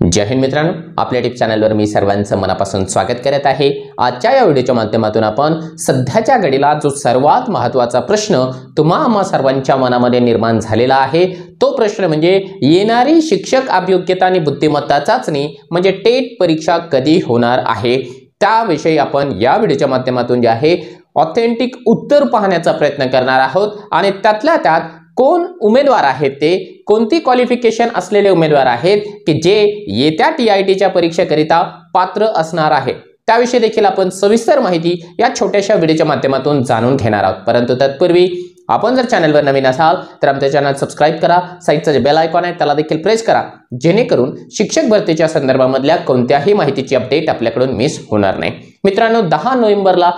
जय हिंद मित्रांनो, आपल्या टिप चॅनलवर मी सर्वांचं मनापासून स्वागत करत आहे। आजच्या या व्हिडिओच्या माध्यमातून आपण सध्याच्या घडीला जो सर्वात महत्त्वाचा प्रश्न तुम्हा सर्वांच्या मनामध्ये निर्माण झालेला आहे तो प्रश्न म्हणजे येणारी शिक्षक अभियोग्यता आणि बुद्धिमत्ता चाचणी म्हणजे टेट परीक्षा कधी होणार आहे, त्याविषयी आपण या व्हिडिओच्या माध्यमातून जे आहे ऑथेंटिक उत्तर पाहण्याचा प्रयत्न करणार आहोत। आणि त्यातल्या त्यात कोण उमेदवार आहेत, ते कोणती क्वालिफिकेशन असलेले उमेदवार आहेत की जे येत्या TITच्या परीक्षेकरिता पात्र असणार आहे, त्याविषयी देखील आपण सविस्तर माहिती या छोट्याशा व्हिडिओच्या माध्यमातून जाणून घेणार आहोत। परंतु तत्पूर्वी आपण जर चॅनलवर नवीन असाल तर आमचे चॅनल सबस्क्राइब करा, साइडचा जे बेल आयकॉन आहे त्याला देखील प्रेस करा, जेणेकरून शिक्षक भरतीच्या संदर्भामधल्या कोणत्याही माहितीची अपडेट आपल्याकडून मिस होणार नाही। मित्रांनो, 10 नोव्हेंबरला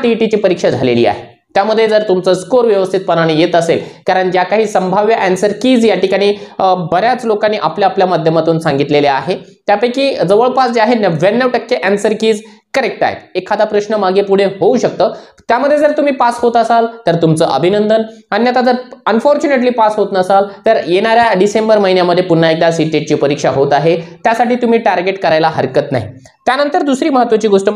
TITची परीक्षा झालेली आहे। त्यामध्ये जर तुमचा स्कोर व्यवस्थितपणाने येत असेल, कारण ज्या काही संभाव्य आन्सर कीज या ठिकाणी बऱ्याच लोकांनी आपल्या माध्यमातून सांगितलेले आहे, त्यापैकी जवळपास जे आहे 99% आन्सर कीज करेक्ट आहेत। एखादा प्रश्न मागे पुढे होऊ शकतं, त्यामध्ये जर तुम्ही पास होत असाल तर तुमचं अभिनंदन, अन्यथा जर अनफॉर्च्युनेटली पास होत नसाल तर येणाऱ्या डिसेंबर महिन्यामध्ये पुन्हा एकदा CTETची परीक्षा होत आहे, त्यासाठी तुम्ही टार्गेट करायला हरकत नाही। त्यानंतर दुसरी महत्त्वाची गोष्ट,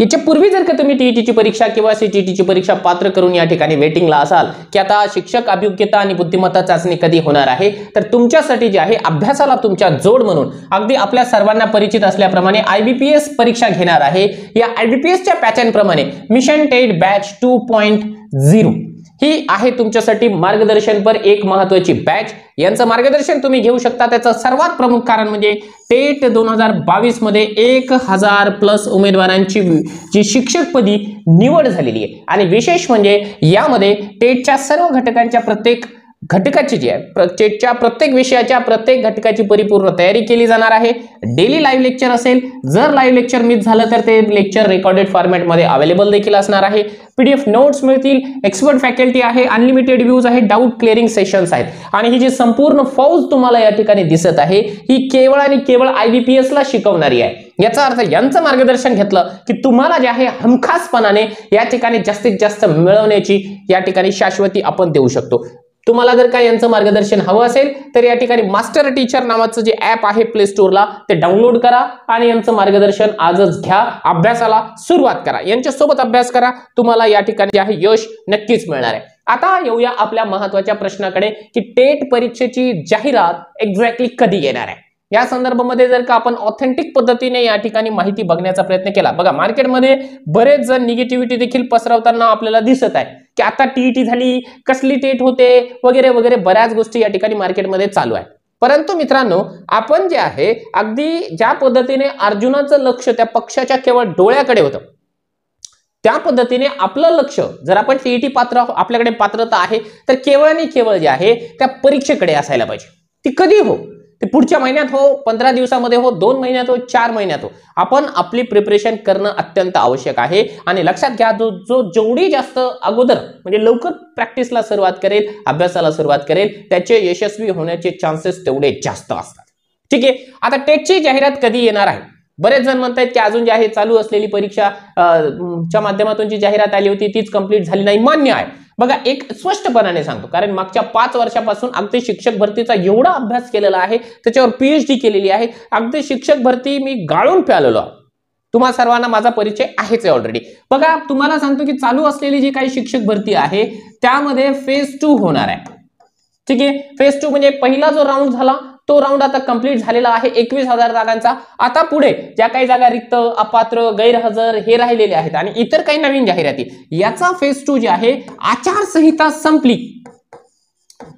याच्या पूर्वी जर का तुम्ही TETची परीक्षा किंवा CTETची परीक्षा पात्र करून या ठिकाणी वेटिंगला असाल की आता शिक्षक अभियोग्यता आणि बुद्धिमत्ता चाचणी कधी होणार आहे, तर तुमच्यासाठी जे आहे अभ्यासाला तुमच्या जोड म्हणून अगदी आपल्या सर्वांना परिचित असल्याप्रमाणे IBPS परीक्षा घेणार आहे। या IBPSच्या पॅटर्न प्रमाणे मिशन टेट बॅच 2.0 ही आहे तुमच्यासाठी मार्गदर्शनपर एक महत्त्वाची बॅच। यांचं मार्गदर्शन तुम्ही घेऊ शकता। त्याचं सर्वात प्रमुख कारण म्हणजे टेट 2022 मध्ये 1000+ उमेदवारांची जी शिक्षकपदी निवड झालेली आहे। आणि विशेष म्हणजे यामध्ये टेटच्या सर्व घटकांच्या प्रत्येक घटकाची जी आहे टेटच्या प्रत्येक विषयाच्या प्रत्येक घटकाची परिपूर्ण तयारी केली जाणार आहे। डेली लाईव्ह लेक्चर असेल, जर लाईव्ह लेक्चर मिस झालं तर ते लेक्चर रेकॉर्डेड फॉर्मॅटमध्ये अवेलेबल देखील असणार आहे। PDF नोट्स मिळतील, एक्सपर्ट फॅकल्टी आहे, अनलिमिटेड व्ह्यूज आहे, डाऊट क्लिअरिंग सेशन्स आहेत। आणि ही जी संपूर्ण फौज तुम्हाला या ठिकाणी दिसत आहे ही केवळ आणि केवळ IBPSला शिकवणारी आहे। याचा अर्थ यांचं मार्गदर्शन घेतलं की तुम्हाला जे आहे हमखासपणाने या ठिकाणी जास्तीत जास्त मिळवण्याची या ठिकाणी शाश्वती आपण देऊ शकतो। तुम्हाला जर का यांचं मार्गदर्शन हवं असेल तर या ठिकाणी मास्टर टीचर नावाचं जे ॲप आहे प्ले स्टोअरला ते डाउनलोड करा आणि यांचं मार्गदर्शन आजच घ्या, अभ्यासाला सुरुवात करा, यांच्यासोबत अभ्यास करा, तुम्हाला या ठिकाणी जे आहे यश नक्कीच मिळणार आहे। आता येऊया आपल्या महत्त्वाच्या प्रश्नाकडे की टेट परीक्षेची जाहिरात एक्झॅक्टली कधी येणार आहे। या संदर्भामध्ये जर का आपण ऑथेंटिक पद्धतीने या ठिकाणी माहिती बघण्याचा प्रयत्न केला, बघा मार्केटमध्ये बरेच जण निगेटिव्हिटी देखील पसरवताना आपल्याला दिसत आहे की आता TET झाली, कसली टेट होते वगैरे वगैरे बऱ्याच गोष्टी या ठिकाणी मार्केटमध्ये चालू आहे। परंतु मित्रांनो, आपण जे आहे अगदी ज्या पद्धतीने अर्जुनाचं लक्ष त्या पक्षाच्या केवळ डोळ्याकडे होतं, त्या पद्धतीने आपलं लक्ष जर आपण TET आपल्याकडे पात्रता आहे तर केवळ आणि केवळ जे आहे त्या परीक्षेकडे असायला पाहिजे। ती कधी हो, ते पुढच्या महिन्यात हो, 15 दिवसामध्ये हो, 2 महिन्यात हो, 4 महिन्यात हो, आपण आपली प्रिपरेशन करणं अत्यंत आवश्यक आहे। आणि लक्षात घ्या, जो जेवढी जास्त अगोदर म्हणजे लवकर प्रॅक्टिसला सुरुवात करेल, अभ्यासाला सुरुवात करेल, त्याचे यशस्वी होण्याचे चान्सेस तेवढे जास्त असतात। ठीक आहे, आता टेटची जाहिरात कधी येणार आहे? बरेच जण म्हणतात की अजून जे आहे चालू असलेली परीक्षा च्या माध्यमातून जी जाहिरात आली होती तीच कंप्लीट झाली नाही, मान्य आहे। बघा, एक स्पष्टपणाने सांगतो, कारण मागच्या 5 वर्षापासून अगदी शिक्षक भरतीचा एवढा अभ्यास केलेला आहे, त्याच्यावर PhD केलेली आहे, अगदी शिक्षक भरती मी गाळून प्यालेलो आहे, तुम्हा सर्वांना माझा परिचय आहेच ऑलरेडी। बघा, तुम्हाला सांगतो की चालू असलेली जी काही शिक्षक भरती आहे त्यामध्ये फेज 2 होणार आहे। ठीक आहे, फेज 2 म्हणजे पहिला जो राऊंड झाला तो राऊंड आता कंप्लीट झालेला आहे 21,000 जागांचा। आता पुढे ज्या काही जागा रिक्त, अपात्र, गैरहजर हे राहिलेले आहेत आणि इतर काही नवीन जाहिराती, याचा फेज 2 जे आहे आचारसंहिता संपली,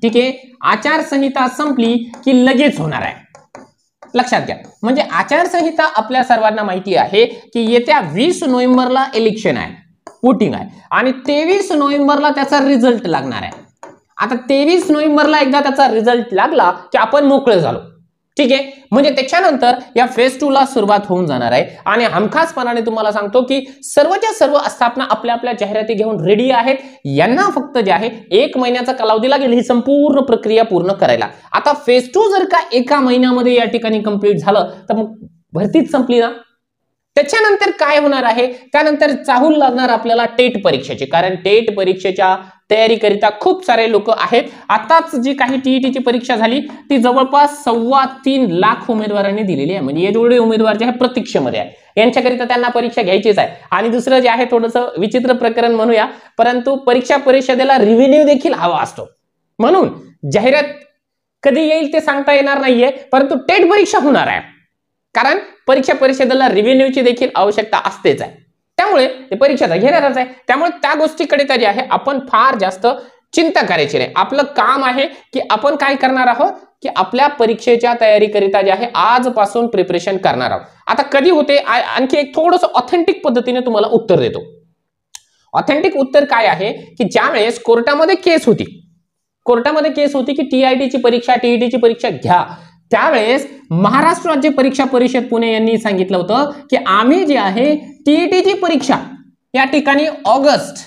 ठीक आहे, आचारसंहिता संपली की लगेच होणार आहे। लक्षात घ्या, म्हणजे आचारसंहिता आपल्या सर्वांना माहिती आहे की येत्या 20 नोव्हेंबरला इलेक्शन आहे, वोटिंग आहे, आणि 23 नोव्हेंबरला त्याचा रिझल्ट लागणार आहे। आता 23 नोव्हेंबरला एकदा त्याचा रिझल्ट लागला की आपण मोकळे झालो। ठीक आहे, म्हणजे त्याच्यानंतर या फेज 2 ला सुरुवात होऊन जाणार आहे। आणि हमखासपणाने तुम्हाला सांगतो की सर्वच्या सर्व आस्थापना आपल्या जाहिराती घेऊन रेडी आहेत, यांना फक्त जे आहे 1 महिन्याचा कालावधी लागेल ही संपूर्ण प्रक्रिया पूर्ण करायला। आता फेज 2 जर का 1 महिन्यामध्ये या ठिकाणी कंप्लीट झालं तर मग भरतीच संपली ना। त्याच्यानंतर काय होणार आहे, त्यानंतर चाहूल लागणार आपल्याला टेट परीक्षेची, कारण टेट परीक्षेच्या तयारीकरिता खूप सारे लोक आहेत. आताच जी काही टीईटीची परीक्षा झाली ती जवळपास 3.25 लाख उमेदवारांनी दिलेली आहे. म्हणजे एवढे उमेदवार जे आहे प्रतीक्षेमध्ये आहे, यांच्याकरिता त्यांना परीक्षा घ्यायचीच आहे. आणि दुसरं जे आहे थोडंसं विचित्र प्रकरण म्हणूया, परंतु परीक्षा परिषदेला रिव्हेन्यू देखील हवा असतो. म्हणून जाहिरात कधी येईल ते सांगता येणार नाहीये, परंतु टेट परीक्षा होणार आहे. कारण परीक्षा परिषदेला रिव्हेन्यूची देखील आवश्यकता असतेच आहे, त्यामुळे ते परीक्षा घेणारच आहे. त्यामुळे त्या गोष्टीकडे जे आहे आपण फार जास्त चिंता करायची नाही. आपलं काम आहे की आपण काय करणार आहोत की आपल्या परीक्षेच्या तयारीकरिता जे आहे आजपासून प्रिपरेशन करणार आहोत. आता कधी होते, आणखी एक थोडंसं ऑथेंटिक पद्धतीने तुम्हाला उत्तर देतो. ऑथेंटिक उत्तर काय आहे की ज्यावेळेस कोर्टामध्ये केस होती की टीईटीची परीक्षा घ्या, त्यावेळेस महाराष्ट्र राज्य परीक्षा परिषद पुणे यांनी सांगितलं होतं की आम्ही जे आहे टीईटीची परीक्षा या ठिकाणी ऑगस्ट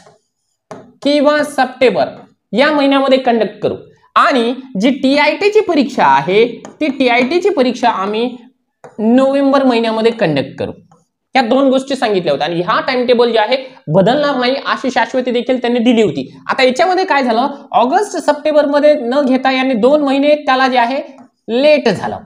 किंवा सप्टेंबर या महिन्यामध्ये कंडक्ट करू, आणि जी टीआयटीची परीक्षा आहे ती टीआयटीची परीक्षा आम्ही नोव्हेंबर महिन्यामध्ये कंडक्ट करू. या दोन गोष्टी सांगितल्या होत्या आणि हा टाइम टेबल जे आहे बदलणार नाही अशी शाश्वती देखील त्यांनी दिली होती. आता याच्यामध्ये काय झालं, ऑगस्ट सप्टेंबर मध्ये न घेता यांनी 2 महिने त्याला जे आहे लेट झालं.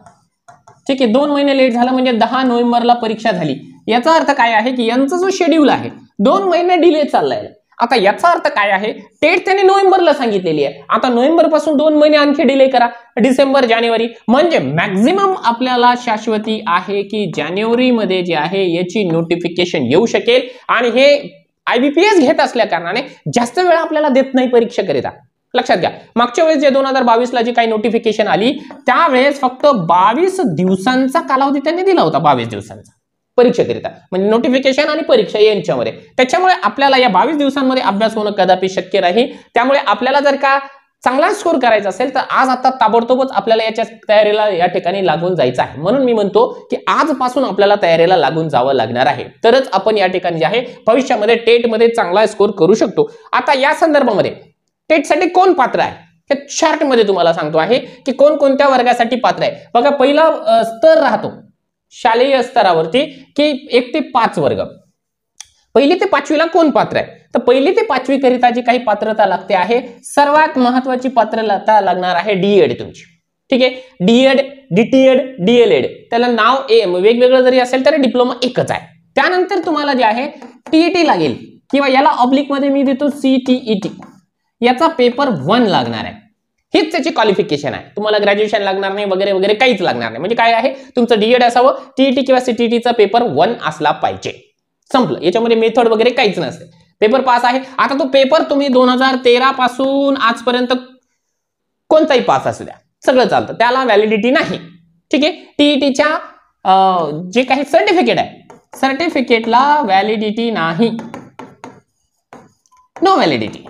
ठीक आहे, 2 महिने लेट झालं म्हणजे 10 नोव्हेंबरला परीक्षा झाली. याचा अर्थ काय आहे की यांचा जो शेड्यूल आहे 2 महिने डिले चाललाय. आता याचा अर्थ काय आहे, टेट त्यांनी नोव्हेंबरला सांगितलेली आहे, आता नोव्हेंबर पासून 2 महिने आणखी डिले करा, डिसेंबर जानेवारी, म्हणजे मॅक्झिमम आपल्याला शाश्वती आहे की जानेवारी मध्ये जे आहे याची नोटिफिकेशन येऊ शकेल. आणि हे IBPS घेत असल्या कारणाने जास्त वेळ आपल्याला देत नाही परीक्षेकरिता. लक्षात घ्या, मागच्या वेळेस जे 2022 ला जी काही नोटिफिकेशन आली त्यावेळेस फक्त 22 दिवसांचा कालावधी त्यांनी दिला होता, 22 दिवसांचा परीक्षेकरिता, म्हणजे नोटिफिकेशन आणि परीक्षा यांच्यामध्ये. त्याच्यामुळे आपल्याला या 22 दिवसांमध्ये अभ्यास होणं कदापि शक्य नाही. त्यामुळे आपल्याला जर का चांगला स्कोर करायचा असेल तर आज आता ताबडतोबच आपल्याला याच्या तयारीला या ठिकाणी लागून जायचं आहे. म्हणून मी म्हणतो की आजपासून आपल्याला तयारीला लागून जावं लागणार आहे, तरच आपण या ठिकाणी जे आहे भविष्यामध्ये टेट मध्ये चांगला स्कोर करू शकतो. आता या संदर्भामध्ये टेट साठी कोण पात्र आहे हे चार्ट मध्ये तुम्हाला सांगतो आहे की कोण कोणत्या वर्गासाठी पात्र आहे. बघा, पहिला स्तर राहतो शालेय स्तरावरती की 1 ते 5 वर्ग. 1ली ते 5वी ला कोण पात्र आहे, तर 1ली ते 5वी करिता जी काही पात्रता लागते आहे, सर्वात महत्वाची पात्रता लागणार आहे डीएड तुमची. ठीक आहे, डीएड, डीटीएड, डीएलएड, त्याला नाव वेगवेगळं जरी असेल तरी डिप्लोमा एकच आहे. त्यानंतर तुम्हाला जे आहे टीईटी लागेल किंवा याला ऑब्लिक मध्ये मी देतो CTET, याचा पेपर 1 लागणार आहे. हीच त्याची क्वालिफिकेशन आहे. तुम्हाला ग्रॅज्युएशन लागणार नाही वगैरे वगैरे काहीच लागणार नाही. म्हणजे काय आहे, तुमचं डीएड असावं, टीईटी किंवा CTETचा पेपर 1 असला पाहिजे, संपलं. याच्यामध्ये मेथड वगैरे काहीच नसते, पेपर पास आहे. आता तो पेपर तुम्ही 2013 पासून आजपर्यंत कोणताही पास असू द्या, सगळं चालतं, त्याला व्हॅलिडिटी नाही. ठीक आहे, टीईटीच्या जे काही सर्टिफिकेट आहे सर्टिफिकेटला व्हॅलिडिटी नाही, नो व्हॅलिडिटी,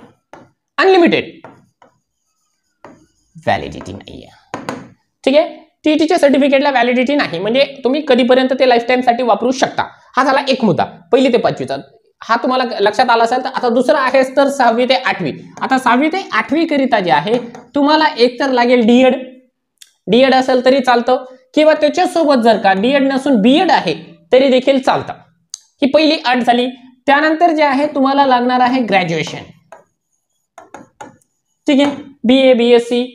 अनलिमिटेड व्हॅलिडिटी नाहीये. ठीक आहे, टीईटीच्या सर्टिफिकेटला व्हॅलिडिटी नाही, म्हणजे तुम्ही कधीपर्यंत ते लाईफ टाइम साठी वापरू शकता. हा झाला एक मुद्दा 1ली ते 5वीचा, हा तुम्हाला लक्षात आला असेल. तर आता दुसरा आहे तर 6वी ते 8वी. आता 6वी ते 8वी करिता जे आहे तुम्हाला एक तर लागेल डीएड असेल तरी चालतं, किंवा त्याच्यासोबत जर का डीएड नसून बीएड आहे तरी देखील चालतं. ही पहिली अट झाली. त्यानंतर जे आहे तुम्हाला लागणार आहे ग्रॅज्युएशन. ठीक आहे, BA, BSc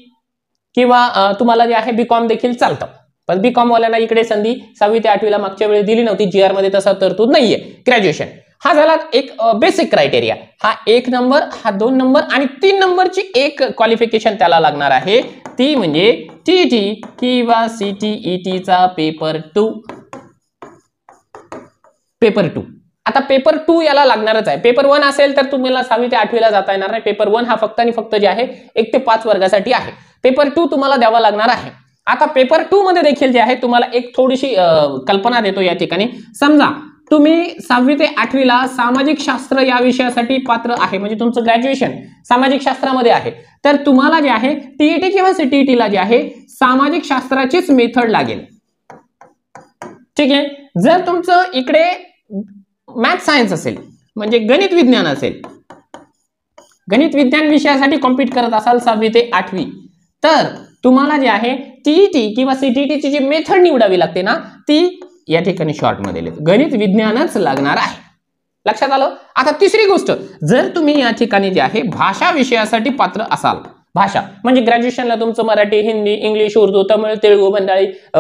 किंवा तुम्हाला जे आहे बीकॉम देखील चालतं. पण बीकॉम वाल्यांना इकडे संधी 6वी ते 8वीला मागच्या वेळी दिली नव्हती, GR मध्ये तसा तरतूद नाहीये. ग्रॅज्युएशन हा झाला एक बेसिक क्रायटेरिया. हा 1 नंबर, हा 2 नंबर आणि 3 नंबरची एक क्वालिफिकेशन त्याला लागणार आहे, ती म्हणजे टीईटी किंवा CTETचा पेपर 2. आता पेपर 2 याला लागणारच आहे. पेपर 1 असेल तर तुम्हाला 6वी ते 8वीला जाता येणार नाही. पेपर 1 हा फक्त आणि फक्त जे आहे 1 ते 5 वर्गासाठी आहे. पेपर 2 तुम्हाला द्यावा लागणार आहे. आता पेपर 2 मध्ये देखील जे आहे तुम्हाला एक थोडीशी कल्पना देतो या ठिकाणी. समजा तुम्ही 6वी ते 8वीला सामाजिक शास्त्र या विषयासाठी पात्र आहे, म्हणजे तुमचं ग्रॅज्युएशन सामाजिक शास्त्रामध्ये आहे, तर तुम्हाला जे आहे टीईटी किंवा CTETला जे आहे सामाजिक शास्त्राचीच मेथड लागेल. ठीक आहे, जर तुमचं इकडे मॅथ सायन्स असेल, म्हणजे गणित विज्ञान असेल, गणित विज्ञान विषयासाठी कॉम्पिट करत असाल 6वी ते 8वी, तर तुम्हाला जे आहे टीईटी किंवा CTETची जी मेथड निवडावी लागते ना, ती या ठिकाणी शॉर्ट मध्ये गणित विज्ञानच लागणार आहे. लक्षात आलं? आता तिसरी गोष्ट, जर तुम्ही या ठिकाणी जे आहे भाषा विषयासाठी पात्र असाल, भाषा म्हणजे ग्रॅज्युएशनला तुमचं मराठी, हिंदी, इंग्लिश, उर्दू, तमिळ, तेलुगू,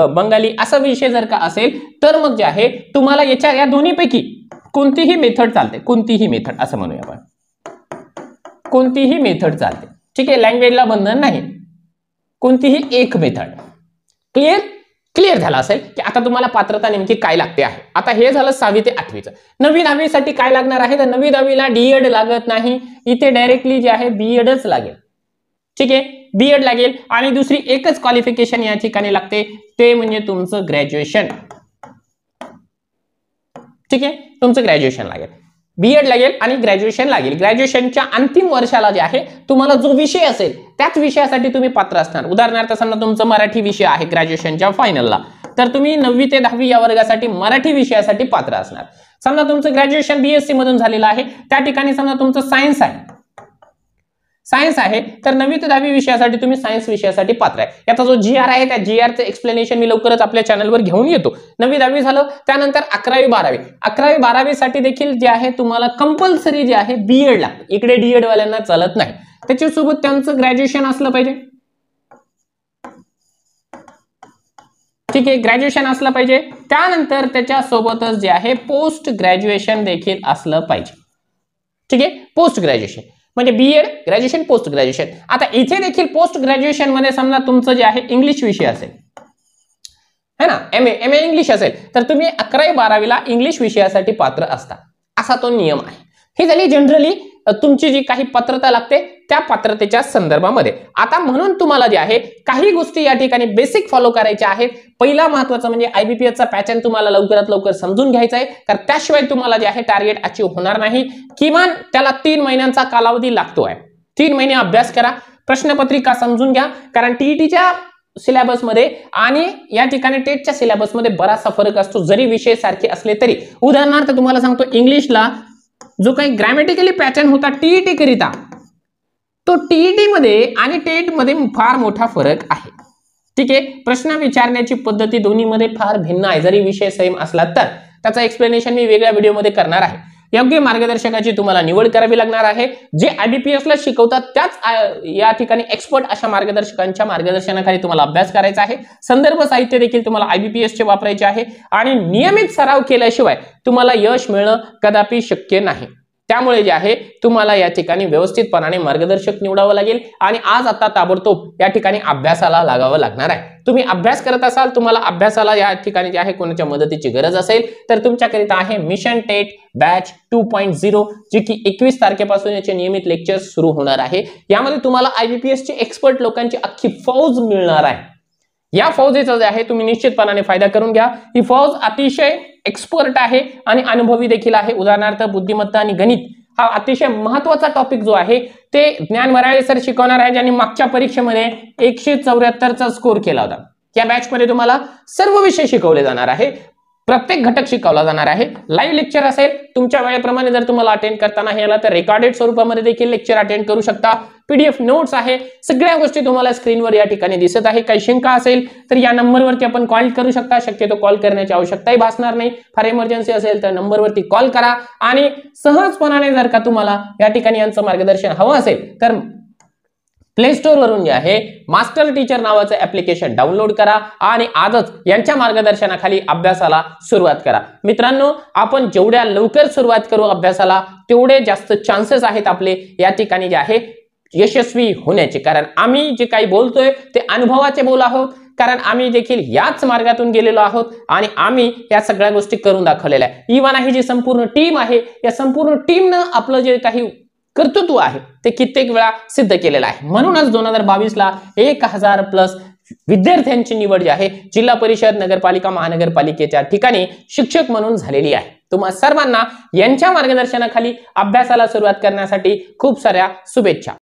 बंगाली असा विषय जर का असेल, तर मग जे आहे तुम्हाला या दोन्हीपैकी कोणतीही मेथड चालते, कोणतीही मेथड असं म्हणूया आपण, कोणतीही मेथड चालते, ठीक आहे. लँग्वेजला बंधन नाही, कोणतीही एक मेथड. क्लिअर झाला असेल की आता तुम्हाला पात्रता नेमकी काय लागते आहे. आता हे झालं 6वी ते 8वीचं. 9वी 10वी साठी काय लागणार आहे, तर 9वी 10वीला डीएड लागत नाही, इथे डायरेक्टली जे आहे बीएडच लागेल, ठीक आहे. बीएड लागेल आणि दुसरी एकच क्वालिफिकेशन या ठिकाणी लागते, ते म्हणजे तुमचं ग्रॅज्युएशन, ठीक आहे. तुमचं ग्रॅज्युएशन लागेल, बीएड लागेल आणि ग्रॅज्युएशन लागेल. ग्रॅज्युएशनच्या अंतिम वर्षाला जे आहे तुम्हाला जो विषय असेल त्याच विषयासाठी तुम्ही पात्र असणार. उदाहरणार्थ समजा तुमचा मराठी विषय आहे ग्रॅज्युएशनच्या फायनलला, तर तुम्ही 9वी ते 10वी या वर्गासाठी मराठी विषयासाठी पात्र असणार. समजा तुमचं ग्रॅज्युएशन बीएससी मधून झालेलं आहे, त्या ठिकाणी समजा तुमचं सायन्स आहे, तर 9वी ते 10वी विषयासाठी तुम्ही सायन्स विषयासाठी पात्र आहे. याचा जो जीआर आहे त्या जीआरचं एक्सप्लेनेशन मी लवकरच आपल्या चॅनलवर घेऊन येतो. 9वी 10वी झालं, त्यानंतर 11वी 12वी साठी देखील जे आहे तुम्हाला कंपल्सरी जे आहे बीएड लागतं. इकडे डीएड वाल्यांना चालत नाही, त्याच्यासोबत त्यांचं ग्रॅज्युएशन असलं पाहिजे, ठीक आहे. ग्रॅज्युएशन असलं पाहिजे, त्यानंतर त्याच्या सोबतच जे आहे पोस्ट ग्रॅज्युएशन देखील असलं पाहिजे, ठीक आहे. पोस्ट ग्रॅज्युएशन म्हणजे बीएड, ग्रॅज्युएशन, पोस्ट ग्रॅज्युएशन. आता इथे देखील पोस्ट ग्रॅज्युएशन मध्ये समजा तुमचं जे आहे इंग्लिश विषय असेल, है ना, एमए इंग्लिश असेल, तर तुम्ही 11वी 12वीला इंग्लिश विषयासाठी पात्र असता, असा तो नियम आहे. ही झाली जनरली तुमची जी काही पात्रता लागते त्या पात्रतेच्या संदर्भामध्ये. आता म्हणून तुम्हाला जे आहे काही गोष्टी या ठिकाणी बेसिक फॉलो करायच्या आहेत. पहिला महत्त्वाचा म्हणजे आयबीपीएसचा पॅटर्न तुम्हाला लवकरात लवकर समजून घ्यायचा आहे, कारण त्याशिवाय तुम्हाला जे आहे टार्गेट अचीव्ह होणार नाही. किमान त्याला 3 महिन्यांचा कालावधी लागतोय. 3 महिने अभ्यास करा, प्रश्नपत्रिका समजून घ्या, कारण टीईटीच्या सिलेबस मध्ये आणि या ठिकाणी टेटच्या सिलेबस मध्ये बराचसा फरक असतो, जरी विषय सारखे असले तरी. उदाहरणार्थ तुम्हाला सांगतो, इंग्लिशला जो काही ग्रॅमॅटिकली पॅटर्न होता टीईटी करिता, तो टीईटी मध्ये आणि टेट मध्ये फार मोठा फरक आहे, ठीक आहे. प्रश्न विचारण्याची पद्धती दोन्ही मध्ये फार भिन्न आहे, जरी विषय सेम असला तर. त्याचा एक्सप्लेनेशन मी वेगळ्या व्हिडिओमध्ये करणार आहे. योग्य मार्गदर्शकाची तुम्हाला निवड करावी लागणार आहे. जे आयबीपीएस ला शिकवतात त्याच या ठिकाणी एक्सपर्ट अशा मार्गदर्शकांच्या मार्गदर्शनाखाली तुम्हाला अभ्यास करायचा आहे. संदर्भ साहित्य देखील तुम्हाला आयबीपीएस चे वापरायचे आहे आणि नियमित सराव केल्याशिवाय तुम्हाला यश मिळणं कदापि शक्य नाही. त्यामुळे जे आहे तुम्हाला या ठिकाणी व्यवस्थितपणाने मार्गदर्शक निवडावं लागेल आणि आज आता ताबडतोब या ठिकाणी अभ्यासाला लागावं लागणार आहे. तुम्ही अभ्यास करत असाल, तुम्हाला अभ्यासाला या ठिकाणी जे आहे कोणाच्या मदतीची गरज असेल तर तुमच्याकरिता आहे मिशन टेट बॅच 2.0, जी की 21 तारखेपासून याचे नियमित लेक्चर्स सुरू होणार आहे. यामध्ये तुम्हाला आयबीपीएस चे एक्सपर्ट लोकांची अख्खी फौज मिळणार आहे. या फौजेचा जे आहे तुम्ही निश्चितपणाने फायदा करून घ्या. ही फौज अतिशय एक्सपर्ट आहे आणि अनुभवी देखील आहे. उदाहरणार्थ बुद्धिमत्ता आणि गणित हा अतिशय महत्त्वाचा टॉपिक जो आहे ते ज्ञान वराळे सर शिकवणार आहे, ज्यांनी मागच्या परीक्षेमध्ये 174चा स्कोर केला होता. या बॅच मध्ये तुम्हाला सर्व विषय शिकवले जाणार आहे, प्रत्येक घटक शिकवला जाणार आहे. लाईव्ह लेक्चर असेल, तुमच्या वेळेप्रमाणे जर तुम्हाला अटेंड करता नाही आला तर रेकॉर्डेड स्वरूपामध्ये देखील लेक्चर अटेंड करू शकता. पीडीएफ नोट्स आहे, सगळ्या गोष्टी तुम्हाला स्क्रीनवर या ठिकाणी दिसत आहे. काही शंका असेल तर या नंबरवरती आपण कॉल करू शकता. शक्यतो कॉल करण्याची आवश्यकताही भासणार नाही. फार इमर्जन्सी असेल तर नंबरवरती कॉल करा आणि सहजपणाने जर का तुम्हाला या ठिकाणी यांचं मार्गदर्शन हवं असेल तर प्ले स्टोर वरून जे आहे मास्टर टीचर नावाचं ऍप्लिकेशन डाउनलोड करा आणि आजच यांच्या मार्गदर्शनाखाली अभ्यासाला सुरुवात करा. मित्रांनो, आपण जेवढ्या लवकर सुरुवात करू अभ्यासाला तेवढे जास्त चान्सेस आहेत आपले या ठिकाणी जे आहे यशस्वी होण्याचे. कारण आम्ही जे काही बोलतोय ते अनुभवाचे बोल आहोत, कारण आम्ही देखील याच मार्गातून गेलेलो आहोत आणि आम्ही या सगळ्या गोष्टी करून दाखवलेल्या आहे. इव्हन ही जी संपूर्ण टीम आहे या संपूर्ण टीमनं आपलं जे काही कर्तृत्व आहे ते कित्येक वेळा सिद्ध केलेलं आहे. म्हणूनच 2022ला 1000+ विद्यार्थ्यांची निवड जी आहे जिल्हा परिषद, नगरपालिका, महानगरपालिकेच्या ठिकाणी शिक्षक म्हणून झालेली आहे. तुम्हा सर्वांना यांच्या मार्गदर्शनाखाली अभ्यासाला सुरुवात करण्यासाठी खूप साऱ्या शुभेच्छा.